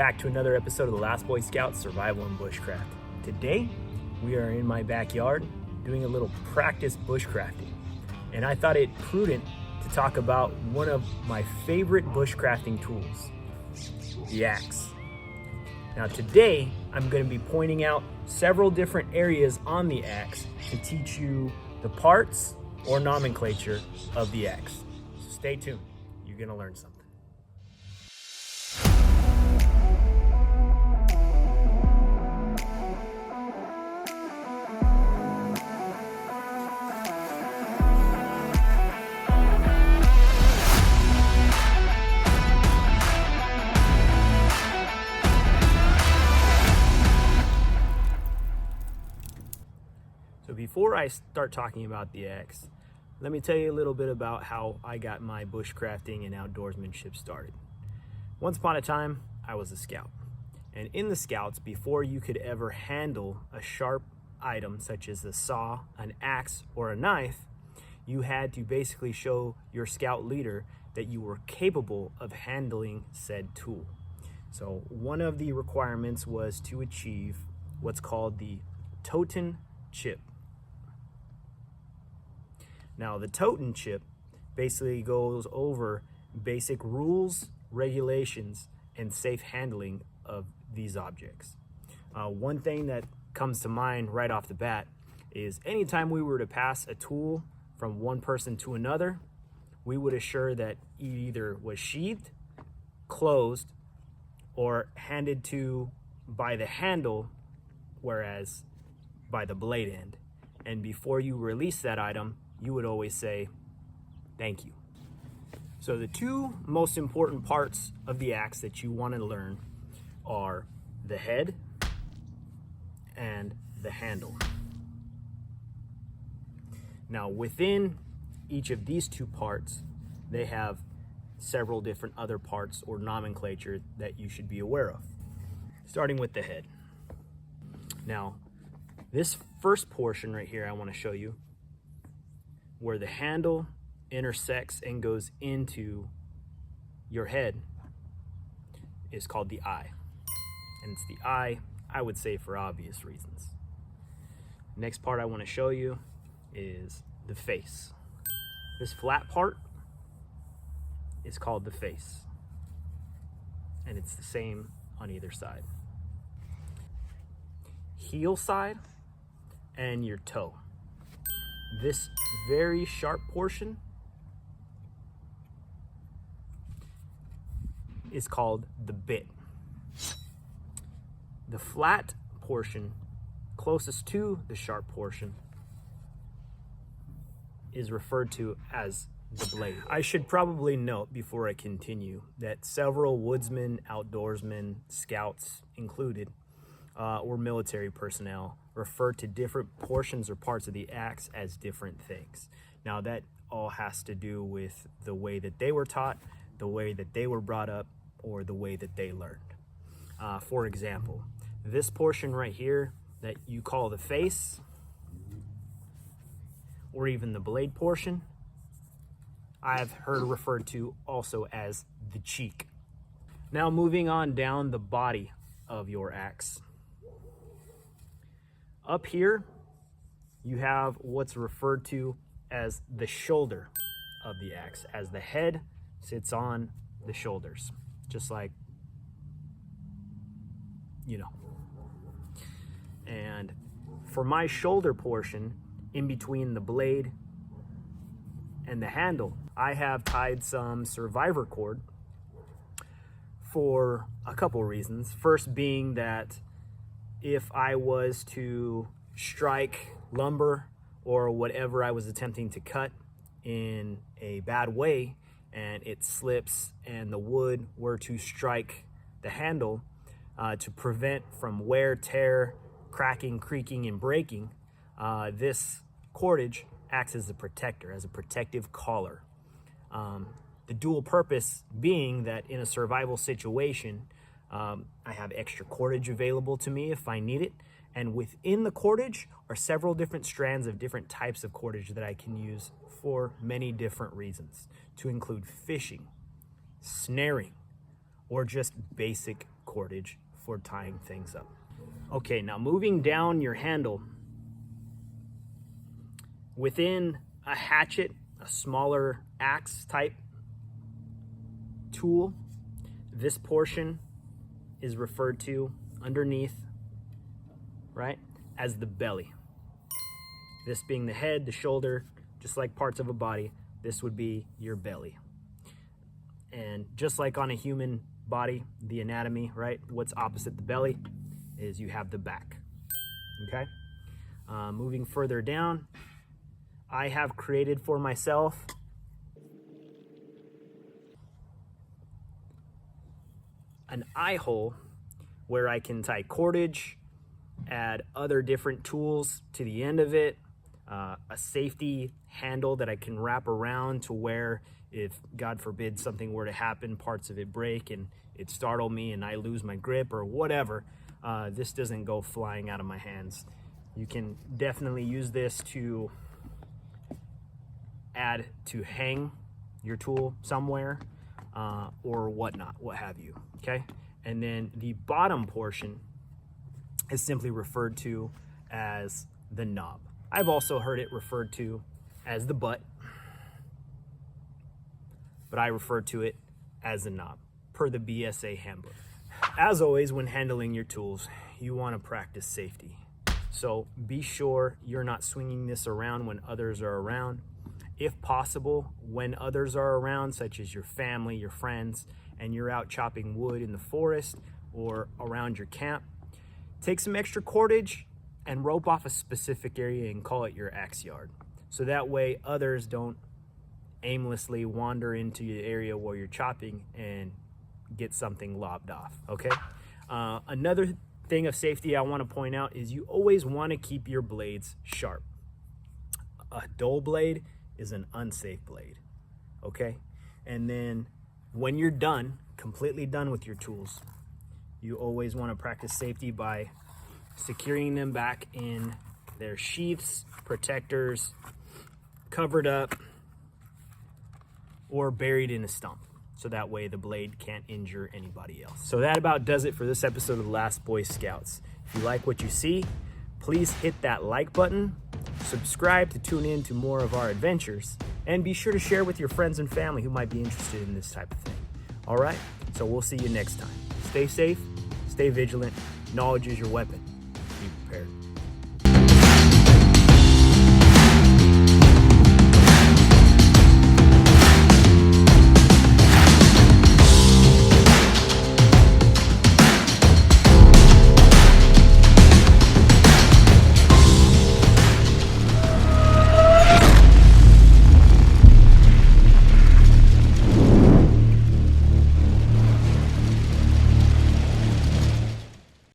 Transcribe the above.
back to another episode of the Last Boy Scouts Survival and Bushcraft. Today, we are in my backyard doing a little practice bushcrafting. And I thought it prudent to talk about one of my favorite bushcrafting tools, the axe. Now today, I'm going to be pointing out several different areas on the axe to teach you the parts or nomenclature of the axe. So stay tuned, you're going to learn something. So before I start talking about the axe, let me tell you a little bit about how I got my bushcrafting and outdoorsmanship started. Once upon a time, I was a scout. And in the scouts, before you could ever handle a sharp item such as a saw, an axe, or a knife, you had to basically show your scout leader that you were capable of handling said tool. So one of the requirements was to achieve what's called the Toten chip. Now, the Toten chip basically goes over basic rules, regulations, and safe handling of these objects. One thing that comes to mind right off the bat is anytime we were to pass a tool from one person to another, we would assure that it either was sheathed, closed, or handed to by the handle, whereas by the blade end. And before you release that item, you would always say, thank you. So the two most important parts of the axe that you want to learn are the head and the handle. Now within each of these two parts, they have several different other parts or nomenclature that you should be aware of. Starting with the head. Now, this first portion right here I want to show you, where the handle intersects and goes into your head, is called the eye. And it's the eye, I would say, for obvious reasons. Next part I want to show you is the face. This flat part is called the face, and it's the same on either side. Heel side and your toe. This very sharp portion is called the bit. The flat portion closest to the sharp portion is referred to as the blade. I should probably note before I continue that several woodsmen, outdoorsmen, scouts included, or military personnel refer to different portions or parts of the axe as different things. Now that all has to do with the way that they were taught, the way that they were brought up, or the way that they learned. For example, this portion right here that you call the face, or even the blade portion, I've heard referred to also as the cheek. Now moving on down the body of your axe. Up here, you have what's referred to as the shoulder of the axe, as the head sits on the shoulders, just like, you know. And for my shoulder portion, in between the blade and the handle, I have tied some survivor cord for a couple reasons. First being that if I was to strike lumber or whatever I was attempting to cut in a bad way and it slips and the wood were to strike the handle, to prevent from wear, tear, cracking, creaking, and breaking, this cordage acts as a protector, as a protective collar. The dual purpose being that in a survival situation, I have extra cordage available to me if I need it. And within the cordage are several different strands of different types of cordage that I can use for many different reasons, to include fishing, snaring, or just basic cordage for tying things up. Okay, now moving down your handle, within a hatchet, a smaller axe type tool, this portion is referred to underneath, right, as the belly. This being the head, the shoulder, just like parts of a body, this would be your belly. And just like on a human body, the anatomy, right, what's opposite the belly is you have the back, okay? Moving further down, I have created for myself an eye hole where I can tie cordage, add other different tools to the end of it, a safety handle that I can wrap around to where if, God forbid, something were to happen, parts of it break and it startle me and I lose my grip or whatever, this doesn't go flying out of my hands. You can definitely use this to add to hang your tool somewhere or whatnot, what have you, okay? And then the bottom portion is simply referred to as the knob. I've also heard it referred to as the butt, but I refer to it as the knob, per the BSA handbook. As always, when handling your tools, you want to practice safety. So be sure you're not swinging this around when others are around. If possible, when others are around, such as your family, your friends, and you're out chopping wood in the forest or around your camp, take some extra cordage and rope off a specific area and call it your axe yard. So that way others don't aimlessly wander into your area where you're chopping and get something lobbed off, okay? Another thing of safety I want to point out is you always want to keep your blades sharp. A dull blade is an unsafe blade, okay? And then when you're done, completely done with your tools, you always want to practice safety by securing them back in their sheaths, protectors, covered up, or buried in a stump. So that way the blade can't injure anybody else. So that about does it for this episode of The Last Boy Scouts. If you like what you see, please hit that like button, subscribe to tune in to more of our adventures, and be sure to share with your friends and family who might be interested in this type of thing. All right, so we'll see you next time. Stay safe, stay vigilant. Knowledge is your weapon. Be prepared.